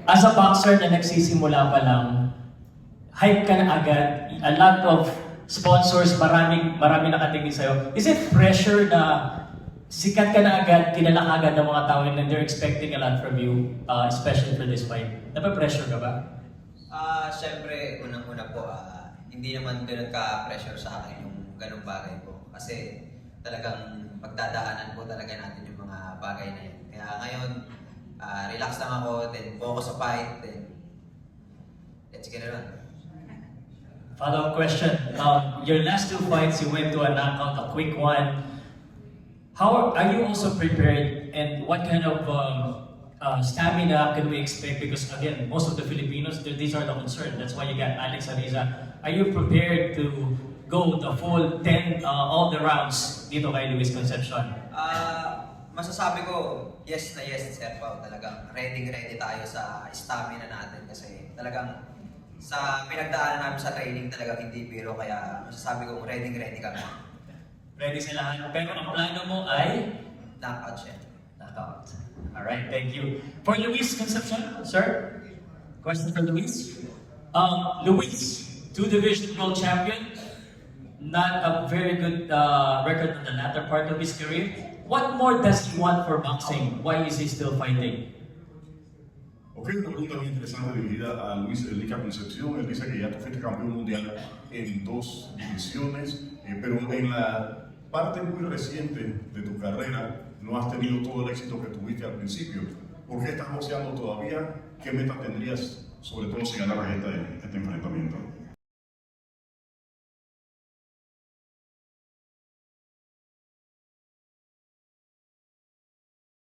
as a boxer na nagsisimula pa lang, hype ka na agad, a lot of sponsors, marami nakatingin sa'yo. Is it pressure na sikat ka na agad, kilala ka agad ng mga tao and they're expecting a lot from you, especially for this fight? Napapressure ka ba? Siyempre, unang-una po, hindi naman ganun ka-pressure sa akin yung ganung bagay po. Kasi talagang pagdadaanan po talaga natin yung mga bagay na yun. Kaya ngayon, relax lang ako, then focus sa fight, then let's get it on. Follow-up question. Your last two fights, you went to a knockout, a quick one. How are you also prepared, and what kind of stamina can we expect? Because again, most of the Filipinos, these are the concern. That's why you got Alex Ariza. Are you prepared to go the full 10, all the rounds dito kay Luis Concepcion? Masasabi ko, yes na yes, Sir Pao. Talagang ready tayo sa stamina natin kasi talagang sa pinagdaanan namin sa training talagang hindi biro, kaya masasabi ko ready kami. Ready sila. Pero ang plano mo ay? Knockout siya. Knockout. Alright, thank you. For Luis Concepcion, sir? Question for Luis? Luis, 2-division world champion. Not a very good record on the latter part of his career. What more does he want for boxing? Why is he still fighting? Ok, una pregunta muy interesante dirigida a Luis Enrique Concepción. Él dice que ya tú fuiste campeón mundial en 2 divisiones, pero en la parte muy reciente de tu carrera no has tenido todo el éxito que tuviste al principio. ¿Por qué estás boxeando todavía? ¿Qué meta tendrías, sobre todo si ganaras este enfrentamiento?